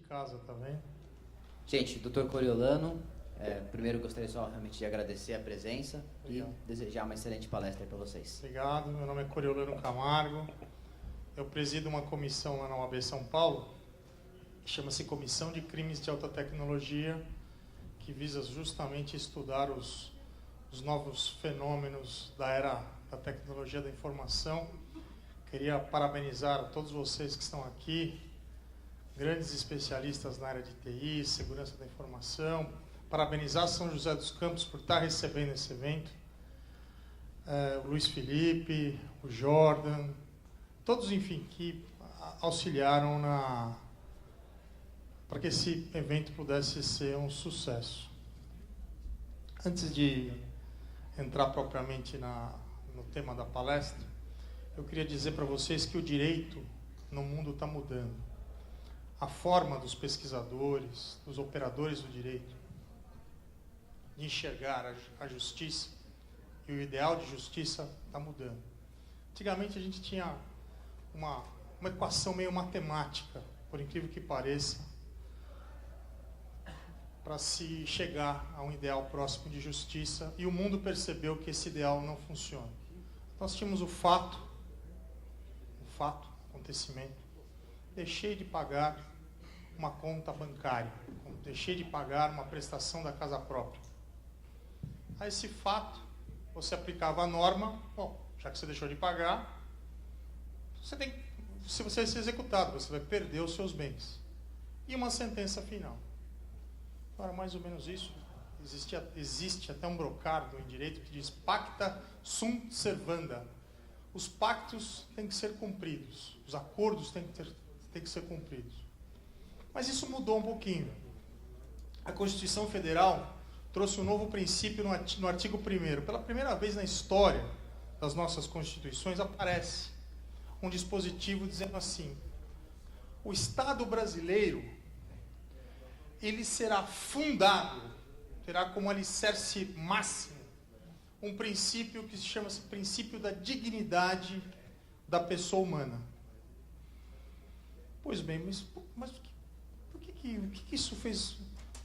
casa, tá vendo? Gente, Dr. Coriolano, primeiro gostaria só realmente de agradecer a presença. Obrigado. E desejar uma excelente palestra para vocês. Obrigado, meu nome é Coriolano Camargo, eu presido uma comissão lá na UAB São Paulo, que chama-se Comissão de Crimes de Alta Tecnologia, que visa justamente estudar os novos fenômenos da era da tecnologia da informação. Queria parabenizar a todos vocês que estão aqui, grandes especialistas na área de TI, segurança da informação, parabenizar São José dos Campos por estar recebendo esse evento, o Luiz Felipe, o Jordan, todos, enfim, que auxiliaram para que esse evento pudesse ser um sucesso. Antes de entrar propriamente no tema da palestra, eu queria dizer para vocês que o direito no mundo está mudando. A forma dos pesquisadores, dos operadores do direito, de enxergar a justiça e o ideal de justiça está mudando. Antigamente a gente tinha uma equação meio matemática, por incrível que pareça, para se chegar a um ideal próximo de justiça, e o mundo percebeu que esse ideal não funciona. Nós tínhamos o fato, acontecimento, deixei de pagar uma conta bancária, deixei de pagar uma prestação da casa própria. A esse fato, você aplicava a norma, bom, já que você deixou de pagar, se você ser executado, você vai perder os seus bens. E uma sentença final. Era mais ou menos isso. Existe até um brocardo em direito que diz pacta sunt servanda. Os pactos têm que ser cumpridos, os acordos têm que ser cumpridos. Mas isso mudou um pouquinho. A Constituição Federal trouxe um novo princípio no artigo 1º. Pela primeira vez na história das nossas constituições aparece um dispositivo dizendo assim: o Estado brasileiro ele será fundado, terá como alicerce máximo um princípio que se chama-se princípio da dignidade da pessoa humana. Pois bem, mas por que isso fez?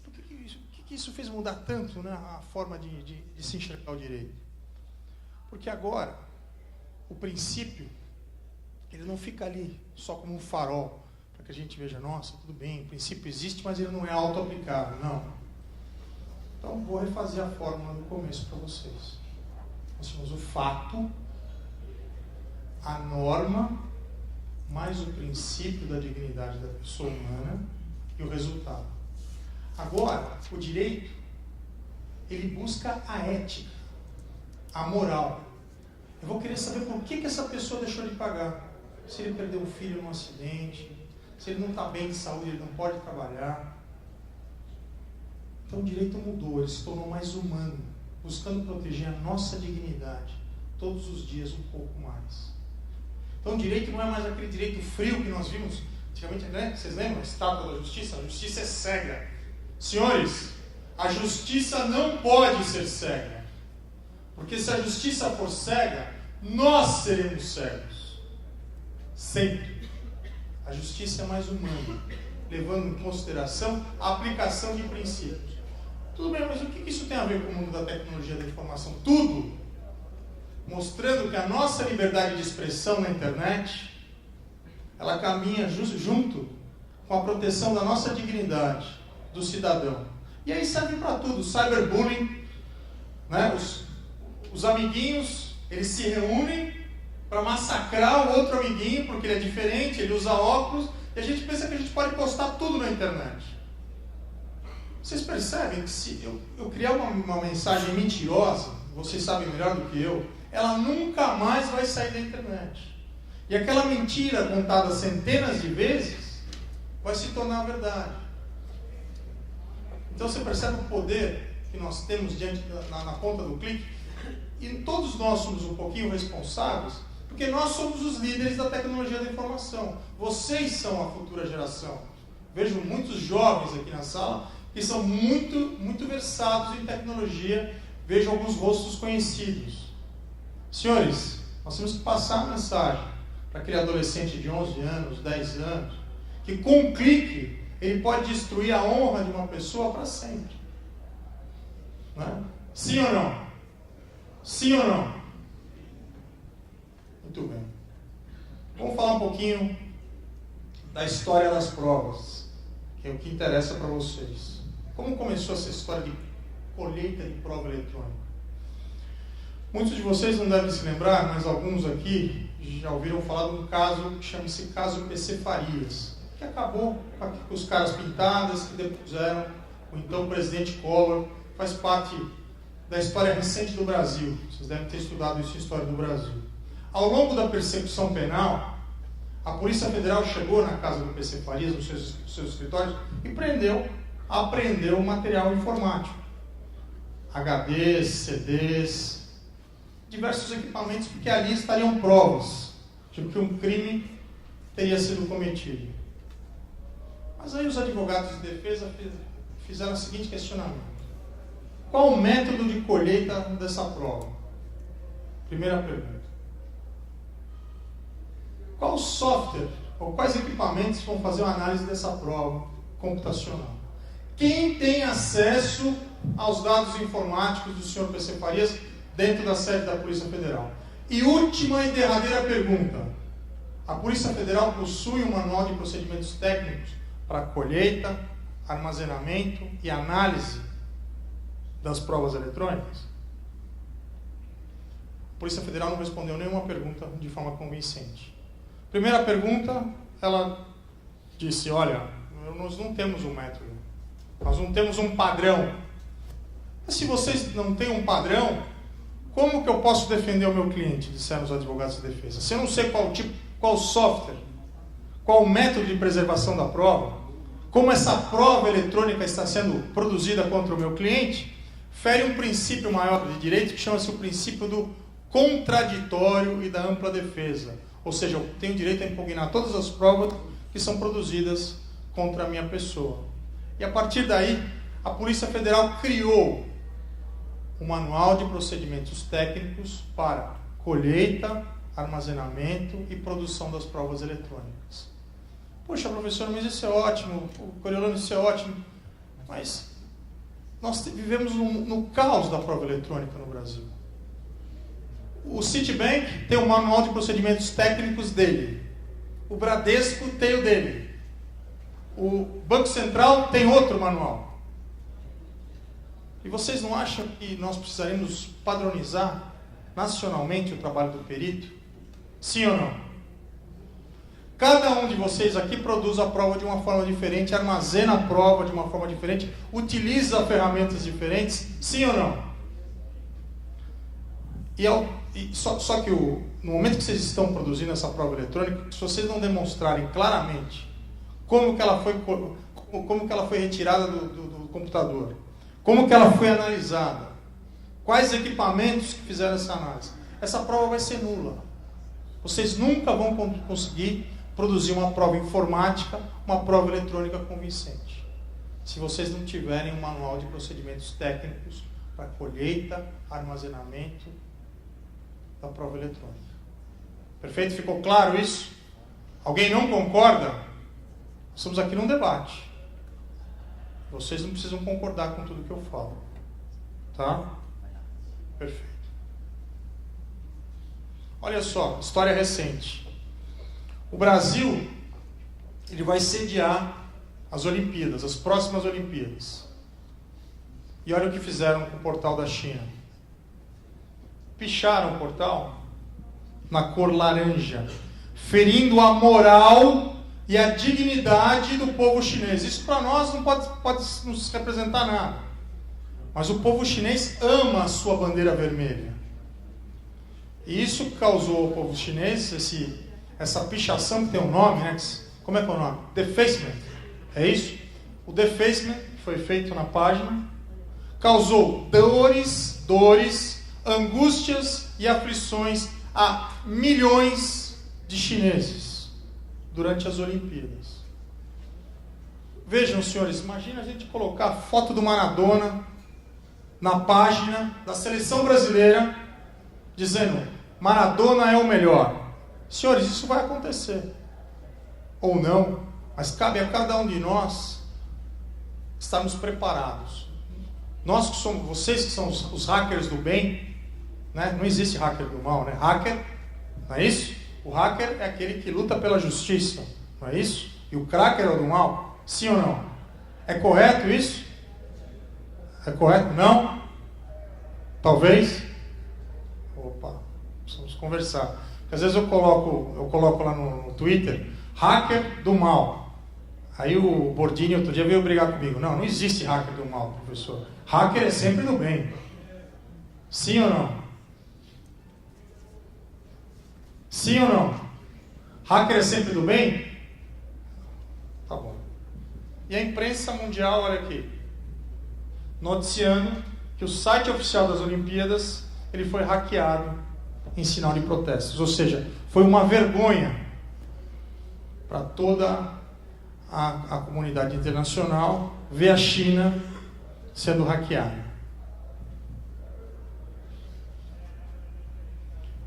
Por que isso fez mudar tanto, né, a forma de se enxergar o direito? Porque agora o princípio ele não fica ali só como um farol para que a gente veja, nossa, tudo bem, o princípio existe, mas ele não é auto-aplicável, não. Então vou refazer a fórmula do começo para vocês. Nós temos o fato, a norma, mais o princípio da dignidade da pessoa humana e o resultado. Agora, o direito, ele busca a ética, a moral. Eu vou querer saber por que essa pessoa deixou de pagar. Se ele perdeu um filho num acidente, se ele não está bem de saúde, ele não pode trabalhar. Então o direito mudou, ele se tornou mais humano, buscando proteger a nossa dignidade, todos os dias um pouco mais. Então o direito não é mais aquele direito frio que nós vimos antigamente, né? Vocês lembram? A estátua da justiça? A justiça é cega. Senhores, a justiça não pode ser cega. Porque se a justiça for cega, nós seremos cegos. Sempre. A justiça é mais humana, levando em consideração a aplicação de princípios. Tudo bem, mas o que isso tem a ver com o mundo da tecnologia da informação? Tudo! Mostrando que a nossa liberdade de expressão na internet, ela caminha junto com a proteção da nossa dignidade, do cidadão. E aí serve para tudo, cyberbullying, né? Os amiguinhos, eles se reúnem para massacrar o outro amiguinho, porque ele é diferente, ele usa óculos, e a gente pensa que a gente pode postar tudo na internet. Vocês percebem que se eu criar uma mensagem mentirosa, vocês sabem melhor do que eu, ela nunca mais vai sair da internet. E aquela mentira contada centenas de vezes vai se tornar verdade. Então você percebe o poder que nós temos na ponta do clique? E todos nós somos um pouquinho responsáveis, porque nós somos os líderes da tecnologia da informação. Vocês são a futura geração. Vejo muitos jovens aqui na sala que são muito versados em tecnologia. Vejo alguns rostos conhecidos. Senhores, nós temos que passar a mensagem para aquele adolescente de 11 anos, 10 anos, que com um clique ele pode destruir a honra de uma pessoa para sempre. Né? Sim ou não? Sim ou não? Muito bem. Vamos falar um pouquinho da história das provas, que é o que interessa para vocês. Como começou essa história de colheita de prova eletrônica? Muitos de vocês não devem se lembrar, mas alguns aqui já ouviram falar de um caso que chama-se caso PC Farias, que acabou com os caras pintadas que depuseram o então presidente Collor. Faz parte da história recente do Brasil. Vocês devem ter estudado isso em História do Brasil. Ao longo da persecução penal, a Polícia Federal chegou na casa do PC Farias, nos seus escritórios, e apreendeu material informático. HDs, CDs, diversos equipamentos, porque ali estariam provas de que um crime teria sido cometido. Mas aí os advogados de defesa fizeram o seguinte questionamento: qual o método de colheita dessa prova? Primeira pergunta. Qual software ou quais equipamentos vão fazer a análise dessa prova computacional? Quem tem acesso aos dados informáticos do senhor PC Farias dentro da sede da Polícia Federal? E última e derradeira pergunta: a Polícia Federal possui um manual de procedimentos técnicos para colheita, armazenamento e análise das provas eletrônicas? A Polícia Federal não respondeu nenhuma pergunta de forma convincente. Primeira pergunta, ela disse: olha, nós não temos um método, nós não temos um padrão. Mas se vocês não têm um padrão, como que eu posso defender o meu cliente? Disseram os advogados de defesa. Se eu não sei qual software, qual o método de preservação da prova, como essa prova eletrônica está sendo produzida contra o meu cliente, fere um princípio maior de direito que chama-se o princípio do contraditório e da ampla defesa. Ou seja, eu tenho direito a impugnar todas as provas que são produzidas contra a minha pessoa. E a partir daí, a Polícia Federal criou um manual de procedimentos técnicos para colheita, armazenamento e produção das provas eletrônicas. Poxa, professor, mas isso é ótimo, Coriolano, isso é ótimo, mas nós vivemos no caos da prova eletrônica no Brasil. O Citibank tem um manual de procedimentos técnicos dele. O Bradesco tem o dele. O Banco Central tem outro manual. E vocês não acham que nós precisaríamos padronizar nacionalmente o trabalho do perito? Sim ou não? Cada um de vocês aqui produz a prova de uma forma diferente, armazena a prova de uma forma diferente, utiliza ferramentas diferentes, sim ou não? Só que no momento que vocês estão produzindo essa prova eletrônica, se vocês não demonstrarem claramente como que ela foi retirada do computador, como que ela foi analisada, quais equipamentos que fizeram essa análise, essa prova vai ser nula. Vocês nunca vão conseguir produzir uma prova informática, uma prova eletrônica convincente, se vocês não tiverem um manual de procedimentos técnicos para colheita, armazenamento da prova eletrônica. Perfeito? Ficou claro isso? Alguém não concorda? Estamos aqui num debate. Vocês não precisam concordar com tudo que eu falo. Tá? Perfeito. Olha só, história recente. O Brasil, ele vai sediar as Olimpíadas, as próximas Olimpíadas. E olha o que fizeram com o portal da China. Picharam o portal na cor laranja, ferindo a moral e a dignidade do povo chinês. Isso para nós não pode nos representar nada. Mas o povo chinês ama a sua bandeira vermelha. E isso causou ao povo chinês essa pichação que tem um nome, né? Como é que é o nome? Defacement. É isso? O defacement que foi feito na página causou dores, angústias e aflições a milhões de chineses durante as Olimpíadas. Vejam, senhores, imagina a gente colocar a foto do Maradona na página da seleção brasileira dizendo: Maradona é o melhor. Senhores, isso vai acontecer. Ou não. Mas cabe a cada um de nós estarmos preparados. Nós que somos, vocês que são os hackers do bem, né? Não existe hacker do mal, né? Hacker, não é isso? O hacker é aquele que luta pela justiça, não é isso? E o cracker é o do mal, sim ou não? É correto isso? É correto? Não? Talvez? Opa, precisamos conversar. Porque às vezes eu coloco lá no Twitter, hacker do mal. Aí o Bordini outro dia veio brigar comigo. Não existe hacker do mal, professor. Hacker é sempre do bem. Sim ou não? Sim ou não? Hacker é sempre do bem? Tá bom. E a imprensa mundial, olha aqui, noticiando que o site oficial das Olimpíadas ele foi hackeado em sinal de protestos. Ou seja, foi uma vergonha para toda a comunidade internacional ver a China sendo hackeada.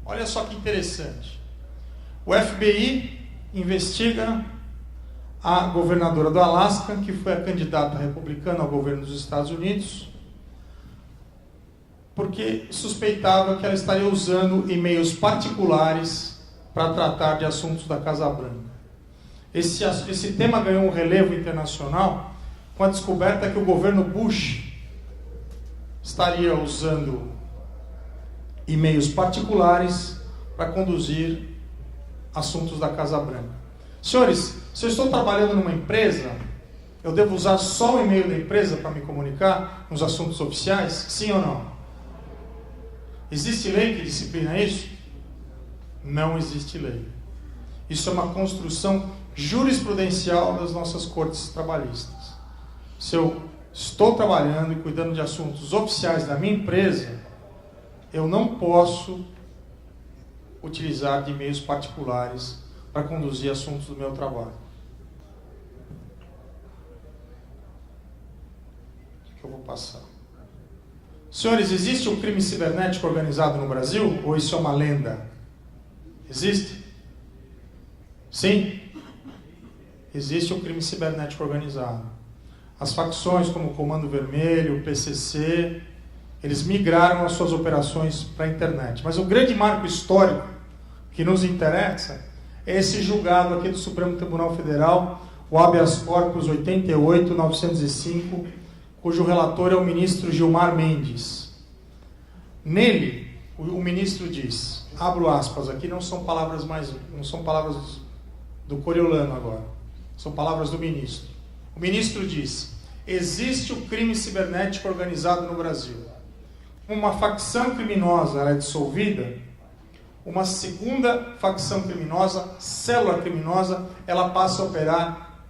Olha só que interessante. O FBI investiga a governadora do Alasca, que foi a candidata republicana ao governo dos Estados Unidos, porque suspeitava que ela estaria usando e-mails particulares para tratar de assuntos da Casa Branca. Esse tema ganhou um relevo internacional com a descoberta que o governo Bush estaria usando e-mails particulares para conduzir assuntos da Casa Branca. Senhores, se eu estou trabalhando numa empresa, eu devo usar só o e-mail da empresa para me comunicar nos assuntos oficiais? Sim ou não? Existe lei que disciplina isso? Não existe lei. Isso é uma construção jurisprudencial das nossas cortes trabalhistas. Se eu estou trabalhando e cuidando de assuntos oficiais da minha empresa, eu não posso utilizar de e-mails particulares para conduzir assuntos do meu trabalho. O que eu vou passar? Senhores, existe um crime cibernético organizado no Brasil? Ou isso é uma lenda? Existe? Sim? Existe um crime cibernético organizado. As facções como o Comando Vermelho, o PCC, eles migraram as suas operações para a internet. Mas o grande marco histórico que nos interessa é esse julgado aqui do Supremo Tribunal Federal, o habeas corpus 88.905, cujo relator é o ministro Gilmar Mendes. Nele, o ministro diz, abro aspas, aqui não são palavras do Coriolano agora, são palavras do ministro. O ministro diz, existe o crime cibernético organizado no Brasil. Uma facção criminosa ela é dissolvida, uma segunda facção criminosa, célula criminosa, ela passa a operar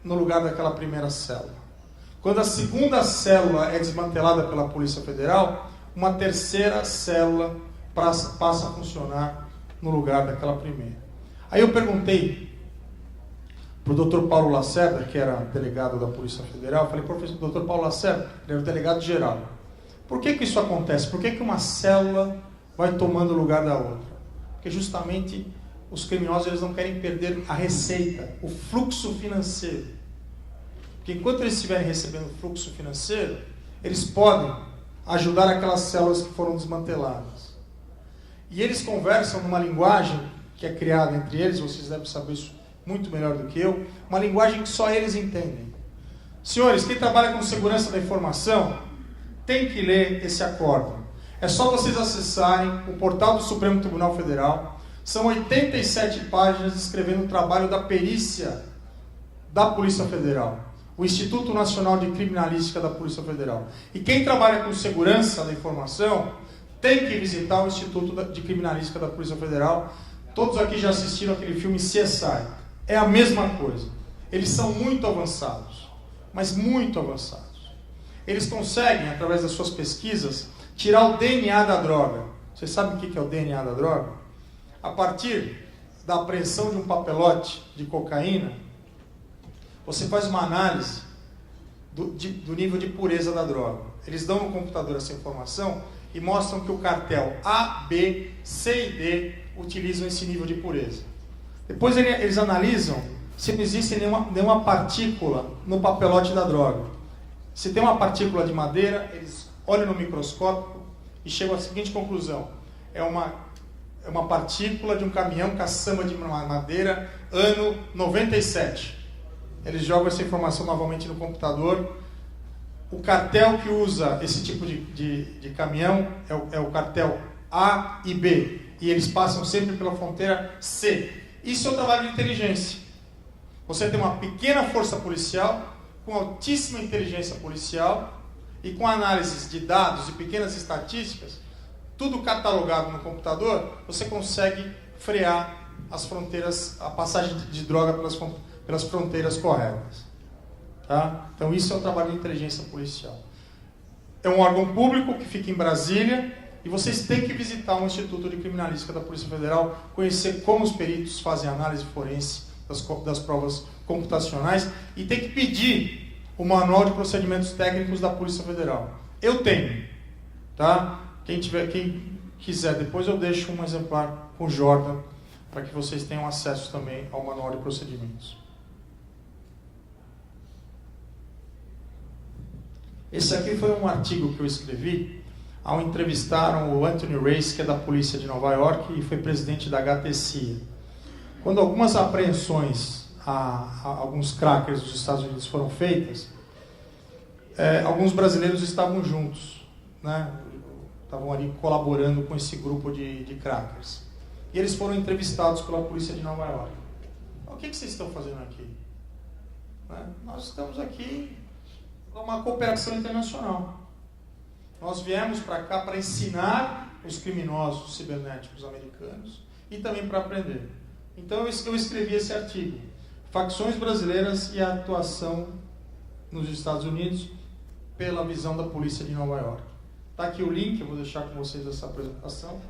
no lugar daquela primeira célula. Quando a segunda célula é desmantelada pela Polícia Federal, uma terceira célula passa a funcionar no lugar daquela primeira. Aí eu perguntei para o Dr. Paulo Lacerda, que era delegado da Polícia Federal, falei, professor, Dr. Paulo Lacerda, ele era o delegado geral. Por que isso acontece? Por que uma célula vai tomando o lugar da outra? Porque justamente os criminosos eles não querem perder a receita, o fluxo financeiro. Porque enquanto eles estiverem recebendo fluxo financeiro, eles podem ajudar aquelas células que foram desmanteladas. E eles conversam numa linguagem que é criada entre eles, vocês devem saber isso muito melhor do que eu, uma linguagem que só eles entendem. Senhores, quem trabalha com segurança da informação tem que ler esse acórdão. É só vocês acessarem o portal do Supremo Tribunal Federal. São 87 páginas descrevendo o trabalho da perícia da Polícia Federal, o Instituto Nacional de Criminalística da Polícia Federal. E quem trabalha com segurança da informação tem que visitar o Instituto de Criminalística da Polícia Federal. Todos aqui já assistiram aquele filme CSI. É a mesma coisa. Eles são muito avançados, mas muito avançados. Eles conseguem, através das suas pesquisas, tirar o DNA da droga. Vocês sabem o que é o DNA da droga? A partir da apreensão de um papelote de cocaína, você faz uma análise do nível de pureza da droga. Eles dão no computador essa informação e mostram que o cartel A, B, C e D utilizam esse nível de pureza. Depois eles analisam se não existe nenhuma partícula no papelote da droga. Se tem uma partícula de madeira, eles olham no microscópio e chegam à seguinte conclusão: é uma partícula de um caminhão caçamba de madeira, ano 97. Eles jogam essa informação novamente no computador. O cartel que usa esse tipo de caminhão é o cartel A e B. E eles passam sempre pela fronteira C. Isso é o trabalho de inteligência. Você tem uma pequena força policial, com altíssima inteligência policial, e com análises de dados e pequenas estatísticas, tudo catalogado no computador, você consegue frear as fronteiras, a passagem de droga pelas fronteiras corretas. Tá? Então isso é o trabalho de inteligência policial. É um órgão público que fica em Brasília, e vocês têm que visitar o Instituto de Criminalística da Polícia Federal, conhecer como os peritos fazem análise forense das provas computacionais, e tem que pedir o Manual de Procedimentos Técnicos da Polícia Federal. Eu tenho. Tá? Quem quiser, depois eu deixo um exemplar com o Jordan, para que vocês tenham acesso também ao Manual de Procedimentos. Esse aqui foi um artigo que eu escrevi ao entrevistaram o Anthony Race, que é da polícia de Nova York e foi presidente da HTCIA. Quando algumas apreensões a alguns crackers dos Estados Unidos foram feitas, alguns brasileiros estavam juntos, né? Estavam ali colaborando com esse grupo de crackers. E eles foram entrevistados pela polícia de Nova York. O que vocês estão fazendo aqui? Né? Nós estamos aqui numa cooperação internacional. Nós viemos para cá para ensinar os criminosos cibernéticos americanos e também para aprender. Então eu escrevi esse artigo, Facções Brasileiras e a Atuação nos Estados Unidos pela Visão da Polícia de Nova York. Está aqui o link, eu vou deixar com vocês essa apresentação.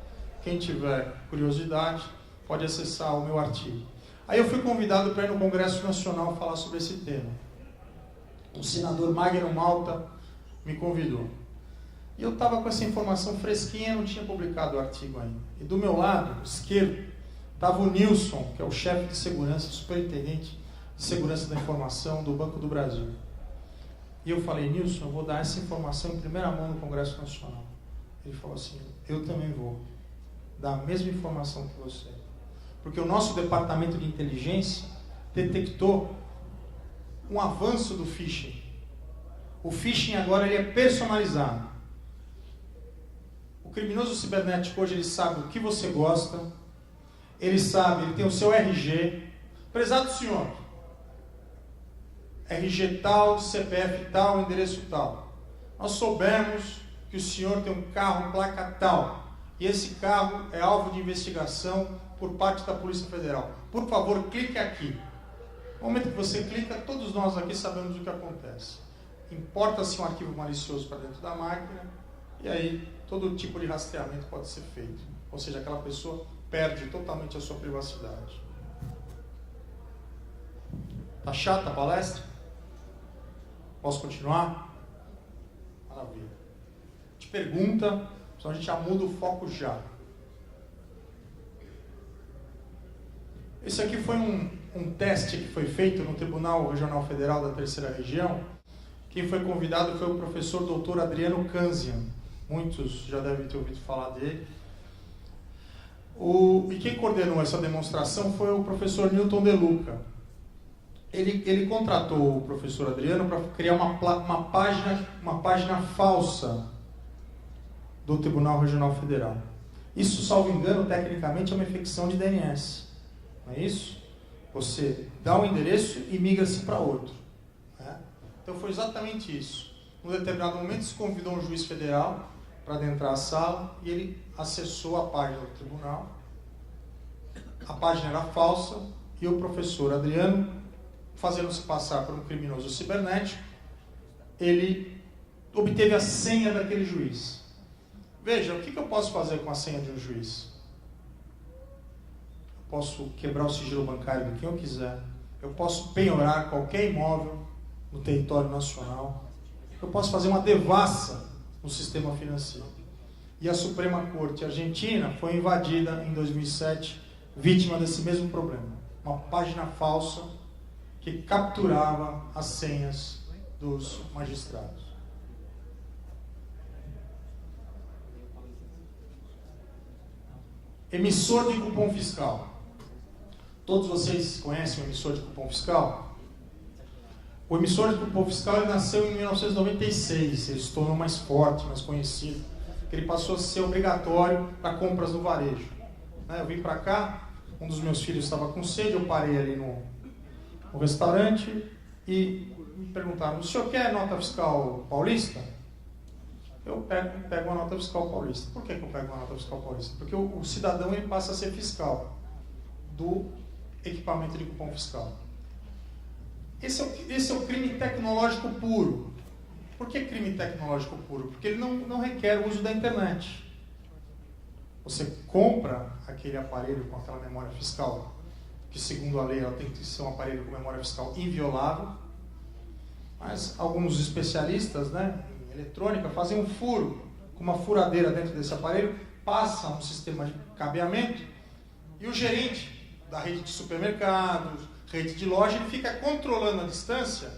Quem tiver curiosidade pode acessar o meu artigo. Aí eu fui convidado para ir no Congresso Nacional falar sobre esse tema. O senador Magno Malta me convidou. E eu estava com essa informação fresquinha, não tinha publicado o artigo ainda. E do meu lado esquerdo estava o Nilson, que é o chefe de segurança, superintendente de segurança da informação do Banco do Brasil. E eu falei: Nilson, eu vou dar essa informação em primeira mão no Congresso Nacional. Ele falou assim: eu também vou dar a mesma informação que você. Porque o nosso departamento de inteligência detectou um avanço do phishing. O phishing agora ele é personalizado. O criminoso cibernético hoje ele sabe o que você gosta, ele tem o seu RG. Prezado senhor, RG tal, CPF tal, endereço tal. Nós soubemos que o senhor tem um carro, placa tal, e esse carro é alvo de investigação por parte da Polícia Federal. Por favor, clique aqui. No momento que você clica, todos nós aqui sabemos o que acontece. Importa-se um arquivo malicioso para dentro da máquina, e aí todo tipo de rastreamento pode ser feito. Ou seja, aquela pessoa perde totalmente a sua privacidade. Tá chata a palestra? Posso continuar? Maravilha. Te pergunta, senão a gente já muda o foco já. Esse aqui foi um teste que foi feito no Tribunal Regional Federal da Terceira Região. Quem foi convidado foi o professor Dr. Adriano Kanzian. Muitos já devem ter ouvido falar dele. E quem coordenou essa demonstração foi o professor Newton De Luca. Ele contratou o professor Adriano para criar uma página falsa do Tribunal Regional Federal. Isso, salvo engano, tecnicamente é uma infecção de DNS. Não é isso? Você dá um endereço e migra-se para outro. Né? Então foi exatamente isso. Num determinado momento se convidou um juiz federal para adentrar a sala e ele acessou a página do tribunal. A página era falsa e o professor Adriano, fazendo-se passar por um criminoso cibernético, ele obteve a senha daquele juiz. Veja, o que eu posso fazer com a senha de um juiz? Eu posso quebrar o sigilo bancário de quem eu quiser. Eu posso penhorar qualquer imóvel no território nacional. Eu posso fazer uma devassa no sistema financeiro. E a Suprema Corte Argentina foi invadida em 2007, vítima desse mesmo problema. Uma página falsa que capturava as senhas dos magistrados. Emissor de cupom fiscal. Todos vocês conhecem o emissor de cupom fiscal? O emissor de cupom fiscal ele nasceu em 1996, ele se tornou mais forte, mais conhecido, porque ele passou a ser obrigatório para compras no varejo. Eu vim para cá, um dos meus filhos estava com sede, eu parei ali no restaurante e me perguntaram: o senhor quer nota fiscal paulista? Eu pego uma nota fiscal paulista. Por que eu pego uma nota fiscal paulista? Porque o cidadão ele passa a ser fiscal do equipamento de cupom fiscal. Esse é o crime tecnológico puro. Por que crime tecnológico puro? Porque ele não requer o uso da internet. Você compra aquele aparelho com aquela memória fiscal, que segundo a lei ela tem que ser um aparelho com memória fiscal inviolável, mas alguns especialistas, em eletrônica fazem um furo com uma furadeira dentro desse aparelho, passa um sistema de cabeamento e o gerente da rede de supermercados, rede de loja, ele fica controlando à distância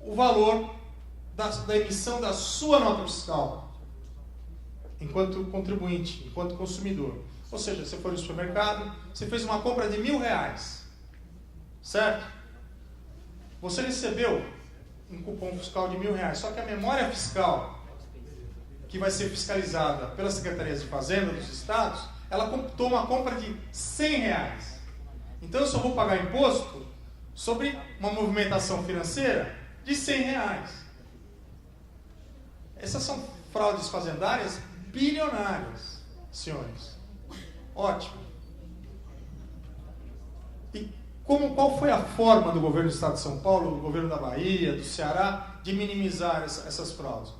o valor da emissão da sua nota fiscal enquanto contribuinte, enquanto consumidor. Ou seja, você foi no supermercado, você fez uma compra de R$1.000, certo? Você recebeu um cupom fiscal de R$1.000, só que a memória fiscal que vai ser fiscalizada pelas secretarias de fazenda dos estados, ela computou uma compra de R$100. Então eu só vou pagar imposto sobre uma movimentação financeira de R$100. Essas são fraudes fazendárias bilionárias, senhores. Ótimo. E qual foi a forma do governo do Estado de São Paulo, do governo da Bahia, do Ceará, de minimizar essas fraudes?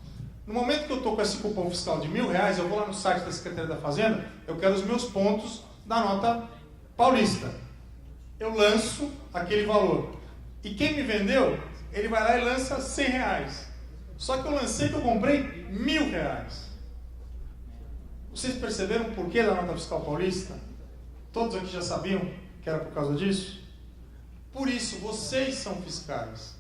No momento que eu estou com esse cupom fiscal de R$1.000, eu vou lá no site da Secretaria da Fazenda, eu quero os meus pontos da nota paulista. Eu lanço aquele valor. E quem me vendeu, ele vai lá e lança R$100. Só que eu lancei que eu comprei R$1.000. Vocês perceberam o porquê da nota fiscal paulista? Todos aqui já sabiam que era por causa disso? Por isso, vocês são fiscais.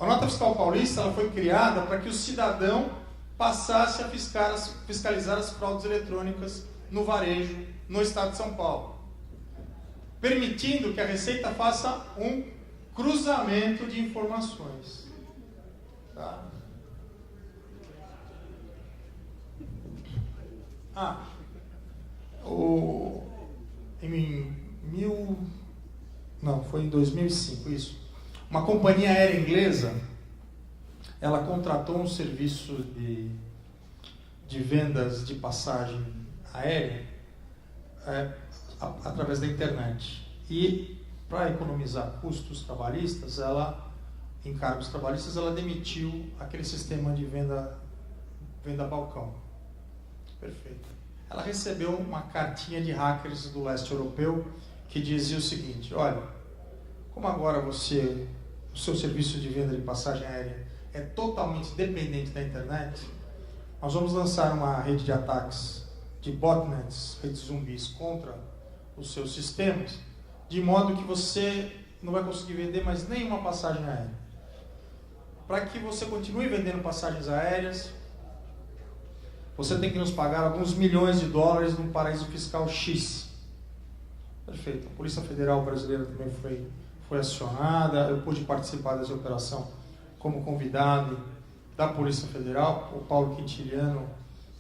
A nota fiscal paulista ela foi criada para que o cidadão passasse a fiscalizar as fraudes eletrônicas no varejo, no estado de São Paulo, permitindo que a Receita faça um cruzamento de informações. Tá? Foi em 2005, isso. Uma companhia aérea inglesa, ela contratou um serviço de vendas de passagem aérea através da internet. E, para economizar custos trabalhistas, encargos trabalhistas, ela demitiu aquele sistema de venda balcão. Perfeito. Ela recebeu uma cartinha de hackers do leste europeu que dizia o seguinte: olha, como agora o seu serviço de venda de passagem aérea é totalmente dependente da internet, nós vamos lançar uma rede de ataques de botnets, redes zumbis, contra os seus sistemas, de modo que você não vai conseguir vender mais nenhuma passagem aérea. Para que você continue vendendo passagens aéreas, você tem que nos pagar alguns milhões de dólares num paraíso fiscal X. Perfeito. A Polícia Federal Brasileira também foi acionada. Eu pude participar dessa operação como convidado da Polícia Federal. O Paulo Quintiliano,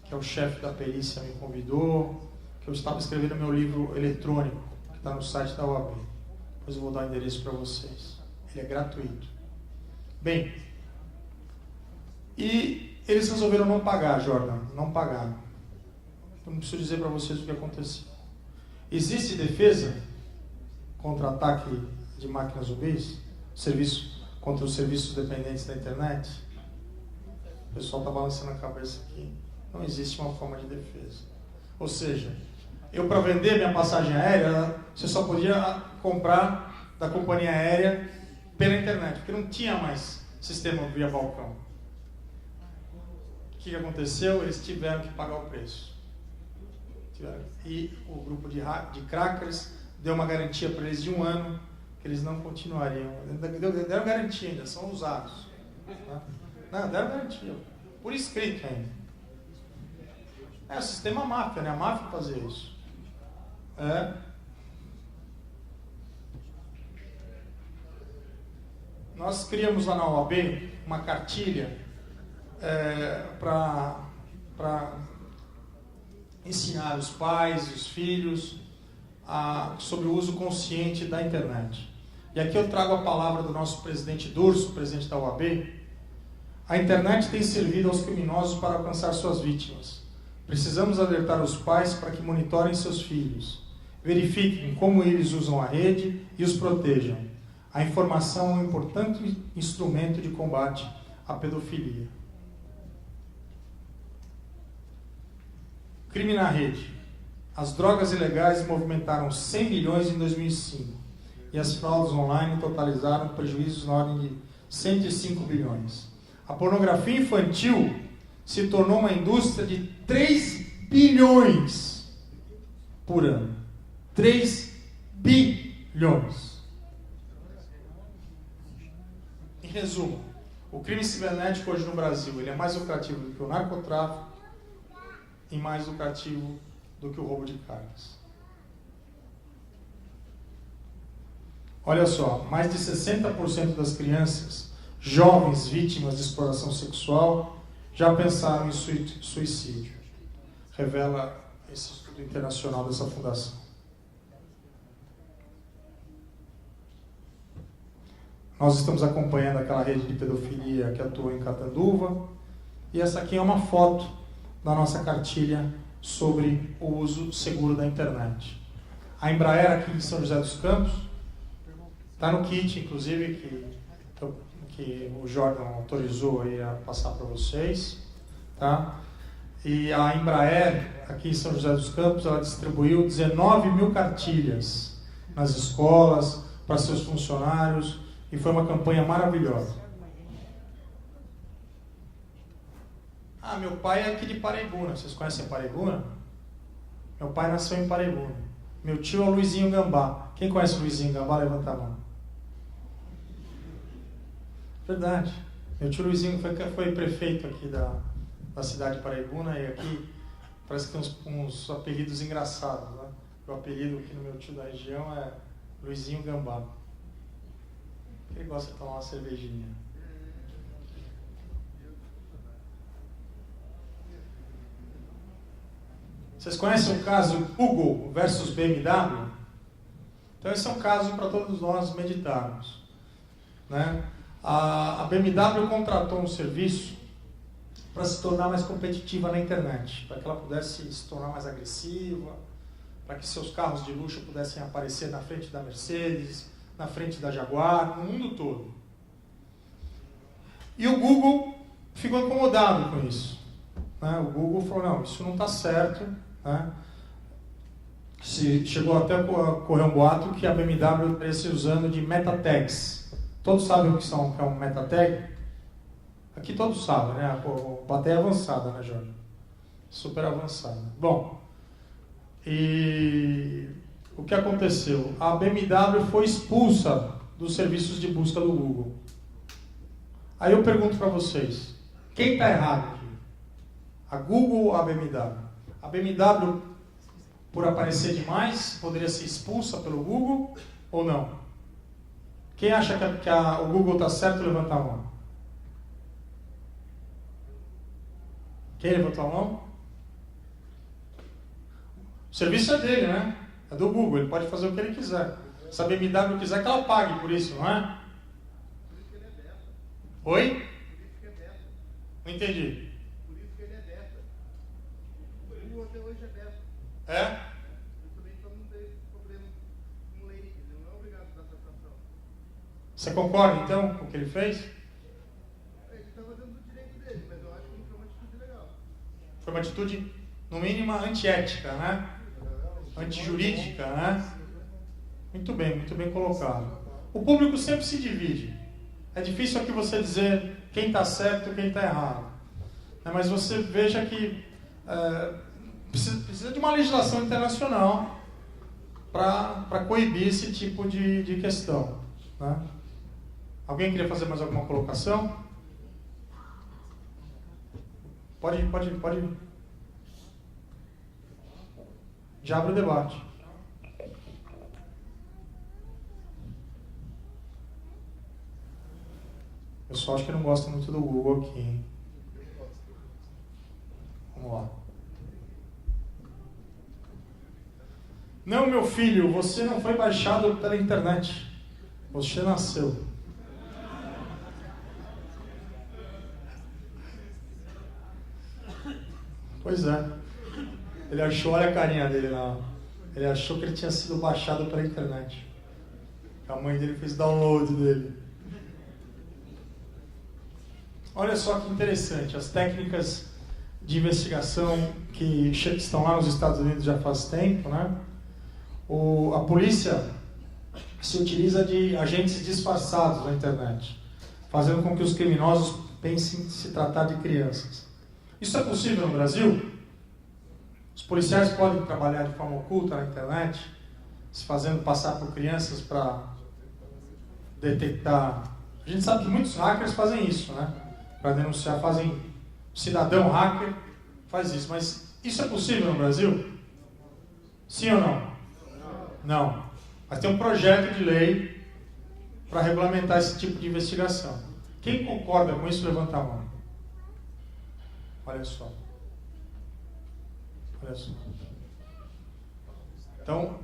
que é o chefe da perícia, me convidou. Que eu estava escrevendo meu livro eletrônico, que está no site da OAB. Depois eu vou dar o endereço para vocês. Ele é gratuito. Bem, e eles resolveram não pagar, Jordan. Não pagaram. Eu não preciso dizer para vocês o que aconteceu. Existe defesa contra ataque de máquinas zumbis? Contra os serviços dependentes da internet? O pessoal está balançando a cabeça aqui. Não existe uma forma de defesa. Ou seja, eu para vender minha passagem aérea, você só podia comprar da companhia aérea pela internet, porque não tinha mais sistema via balcão. O que aconteceu? Eles tiveram que pagar o preço. E o grupo de crackers deu uma garantia para eles de 1 ano que eles não continuariam. Deram garantia ainda, são usados. Tá? Não, deram garantia. Por escrito ainda. É o sistema máfia, né? A máfia fazia isso. Nós criamos lá na OAB uma cartilha para ensinar os pais, os filhos sobre o uso consciente da internet. E aqui eu trago a palavra do nosso presidente Durso, presidente da OAB. A internet tem servido aos criminosos para alcançar suas vítimas. Precisamos alertar os pais para que monitorem seus filhos, verifiquem como eles usam a rede e os protejam. A informação é um importante instrumento de combate à pedofilia. Crime na rede. As drogas ilegais movimentaram 100 milhões em 2005 e as fraudes online totalizaram prejuízos na ordem de 105 bilhões. A pornografia infantil se tornou uma indústria de 3 bilhões por ano. 3 bilhões. Em resumo, o crime cibernético hoje no Brasil ele é mais lucrativo do que o narcotráfico e mais lucrativo do que o roubo de cargas. Olha só, mais de 60% das crianças, jovens vítimas de exploração sexual, já pensaram em suicídio. Revela esse estudo internacional dessa fundação. Nós estamos acompanhando aquela rede de pedofilia que atua em Catanduva. E essa aqui é uma foto da nossa cartilha sobre o uso seguro da internet. A Embraer aqui em São José dos Campos, está no kit, inclusive, que o Jordan autorizou aí a passar para vocês. Tá? E a Embraer, aqui em São José dos Campos, ela distribuiu 19 mil cartilhas nas escolas, para seus funcionários, e foi uma campanha maravilhosa. Meu pai é aqui de Paraibuna. Vocês conhecem Paraibuna? Meu pai nasceu em Paraibuna. Meu tio é o Luizinho Gambá. Quem conhece o Luizinho Gambá, levanta a mão. Verdade. Meu tio Luizinho foi prefeito aqui da cidade de Paraibuna, e aqui parece que tem uns apelidos engraçados, né? O apelido aqui no meu tio da região é Luizinho Gambá. Ele gosta de tomar uma cervejinha. Vocês conhecem o caso Google versus BMW? Então esse é um caso para todos nós meditarmos. Né? A BMW contratou um serviço para se tornar mais competitiva na internet, para que ela pudesse se tornar mais agressiva, para que seus carros de luxo pudessem aparecer na frente da Mercedes, na frente da Jaguar, no mundo todo. E o Google ficou incomodado com isso. Né? O Google falou, não, isso não está certo. Né? Chegou até a correr um boato que a BMW estaria se usando de meta-tags. Todos sabem o que é um meta-tag? Aqui todos sabem, né? A plateia é avançada, né, Jorge? Super avançada. Bom, e o que aconteceu? A BMW foi expulsa dos serviços de busca do Google. Aí eu pergunto para vocês, quem está errado aqui? A Google ou a BMW? A BMW, por aparecer demais, poderia ser expulsa pelo Google ou não? Quem acha que o Google está certo, levanta a mão. Quem levantou a mão? O serviço é dele, né? É do Google, ele pode fazer o que ele quiser. Se a BMW quiser, que ela pague por isso, não é? Oi? Não entendi. Por isso que ele é beta. O Google até hoje é beta. É? Justamente para não ter problema com lei. Ele não é obrigado a dar satisfação. Você concorda, então, com o que ele fez? Ele está fazendo do direito dele, mas eu acho que não foi uma atitude legal. Foi uma atitude, no mínimo, antiética, né? Antijurídica, né? Muito bem colocado. O público sempre se divide. É difícil aqui você dizer quem está certo e quem está errado. Mas você veja que precisa de uma legislação internacional para coibir esse tipo de questão, né? Alguém queria fazer mais alguma colocação? Pode. Já abre o debate. O pessoal acho que não gosta muito do Google aqui, hein? Vamos lá. Não, meu filho, você não foi baixado pela internet. Você nasceu. Pois é. Ele achou, olha a carinha dele lá. Ele achou que ele tinha sido baixado pela internet. A mãe dele fez download dele. Olha só que interessante, as técnicas de investigação que estão lá nos Estados Unidos já faz tempo, né? A polícia se utiliza de agentes disfarçados na internet, fazendo com que os criminosos pensem se tratar de crianças. Isso é possível no Brasil? Os policiais podem trabalhar de forma oculta na internet, se fazendo passar por crianças para detectar. A gente sabe que muitos hackers fazem isso, né? Para denunciar, fazem. Cidadão hacker faz isso, mas isso é possível no Brasil? Sim ou não? Não. Mas tem um projeto de lei para regulamentar esse tipo de investigação. Quem concorda com isso, levanta a mão. Olha só. Olha só. Então,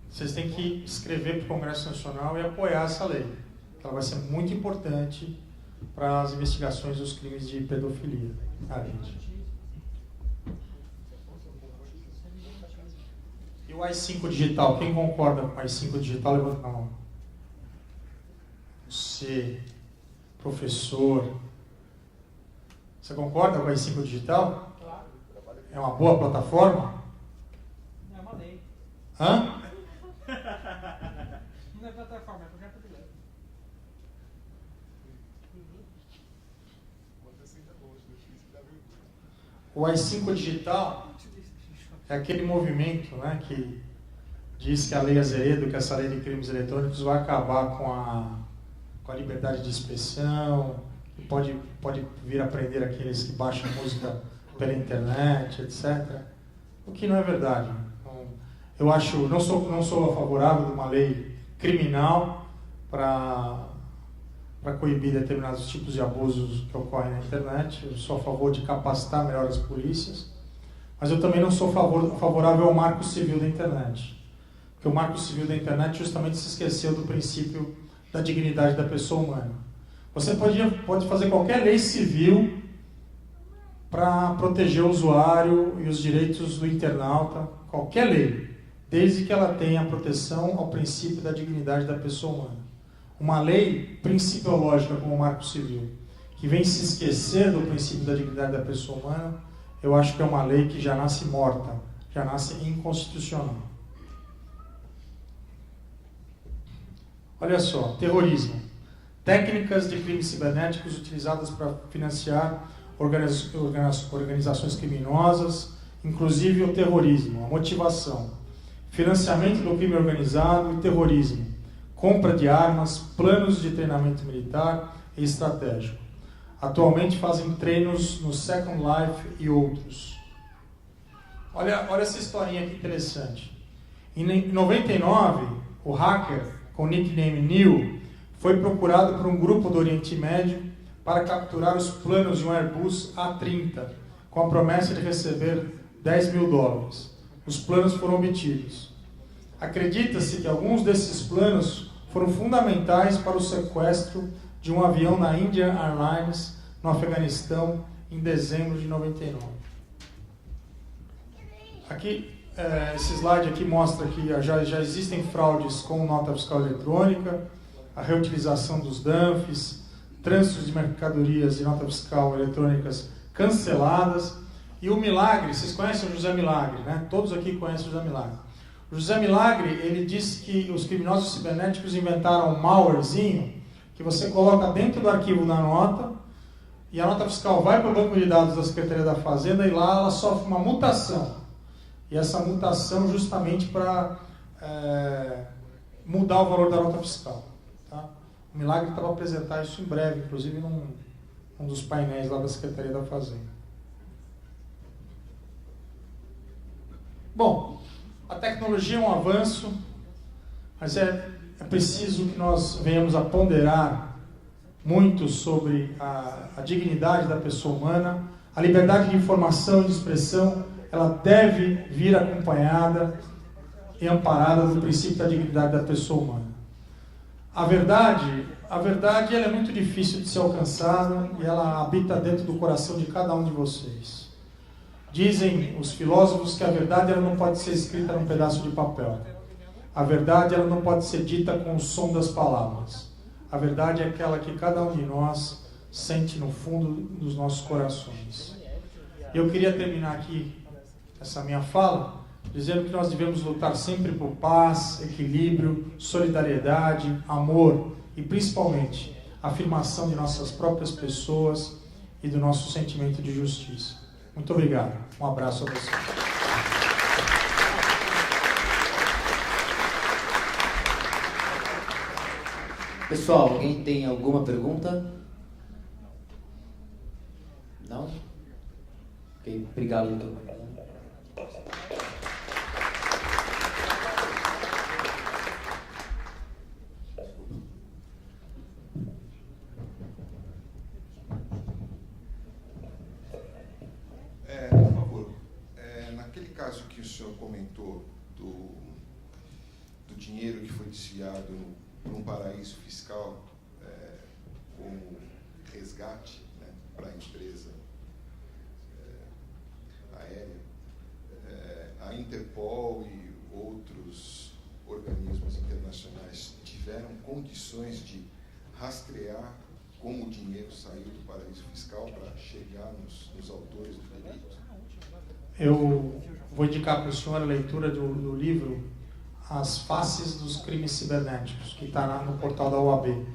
vocês têm que escrever para o Congresso Nacional e apoiar essa lei. Ela vai ser muito importante para as investigações dos crimes de pedofilia. Gente. E o AI-5 digital? Quem concorda com o AI-5 digital, levanta a mão. Você, professor, você concorda com o AI-5 digital? Claro. É uma boa plataforma? Não é uma lei. Hã? Não é plataforma, é projeto de lei. O AI-5 digital é aquele movimento, né, que diz que a Lei Azeredo, que essa lei de crimes eletrônicos vai acabar com a liberdade de expressão, que pode vir a prender aqueles que baixam música pela internet, etc. O que não é verdade. Eu acho, não sou favorável de uma lei criminal para coibir determinados tipos de abusos que ocorrem na internet. Eu sou a favor de capacitar melhor as polícias, mas eu também não sou favorável ao marco civil da internet. Porque o marco civil da internet justamente se esqueceu do princípio da dignidade da pessoa humana. Você pode fazer qualquer lei civil para proteger o usuário e os direitos do internauta, qualquer lei, desde que ela tenha proteção ao princípio da dignidade da pessoa humana. Uma lei principiológica como o Marco Civil, que vem se esquecer do princípio da dignidade da pessoa humana, eu acho que é uma lei que já nasce morta, já nasce inconstitucional. Olha só, terrorismo. Técnicas de crimes cibernéticos utilizadas para financiar organizações criminosas, inclusive o terrorismo, a motivação, financiamento do crime organizado e terrorismo, compra de armas, planos de treinamento militar e estratégico. Atualmente fazem treinos no Second Life e outros. Olha essa historinha que interessante. Em 99, o hacker, com o nickname Neil, foi procurado por um grupo do Oriente Médio para capturar os planos de um Airbus A30, com a promessa de receber $10 mil. Os planos foram obtidos. Acredita-se que alguns desses planos foram fundamentais para o sequestro de um avião da Indian Airlines no Afeganistão em dezembro de 99. Aqui, esse slide aqui mostra que já existem fraudes com nota fiscal eletrônica, a reutilização dos DANFs, trânsitos de mercadorias de nota fiscal eletrônicas canceladas. E o Milagre, vocês conhecem o José Milagre, né? Todos aqui conhecem o José Milagre. O José Milagre, ele disse que os criminosos cibernéticos inventaram um malwarezinho que você coloca dentro do arquivo da nota e a nota fiscal vai para o banco de dados da Secretaria da Fazenda e lá ela sofre uma mutação. E essa mutação justamente para mudar o valor da nota fiscal. Tá? O Milagre estava apresentar isso em breve, inclusive num dos painéis lá da Secretaria da Fazenda. Bom, a tecnologia é um avanço, mas é preciso que nós venhamos a ponderar muito sobre a dignidade da pessoa humana. A liberdade de informação e de expressão, ela deve vir acompanhada e amparada do princípio da dignidade da pessoa humana. A verdade ela é muito difícil de ser alcançada e ela habita dentro do coração de cada um de vocês. Dizem os filósofos que a verdade ela não pode ser escrita num pedaço de papel. A verdade ela não pode ser dita com o som das palavras. A verdade é aquela que cada um de nós sente no fundo dos nossos corações. Eu queria terminar aqui essa minha fala dizendo que nós devemos lutar sempre por paz, equilíbrio, solidariedade, amor e principalmente a afirmação de nossas próprias pessoas e do nosso sentimento de justiça. Muito obrigado. Um abraço a vocês. Pessoal, alguém tem alguma pergunta? Não? Ok, obrigado, doutor. Por favor, naquele caso que o senhor comentou do dinheiro que foi desviado para um paraíso fiscal como resgate, né, para a empresa aérea, a Interpol e outros organismos internacionais tiveram condições de rastrear como o dinheiro saiu do paraíso fiscal para chegar nos autores do delito? Eu vou indicar para o senhor a leitura do livro As Faces dos Crimes Cibernéticos, que está no portal da OAB.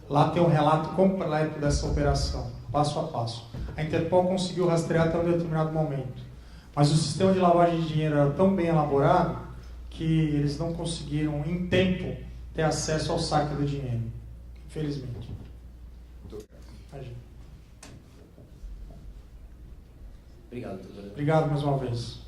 Lá tem um relato completo dessa operação, passo a passo. A Interpol conseguiu rastrear até um determinado momento, mas o sistema de lavagem de dinheiro era tão bem elaborado que eles não conseguiram, em tempo, ter acesso ao saque do dinheiro. Infelizmente. Imagina. Obrigado, doutor. Obrigado mais uma vez.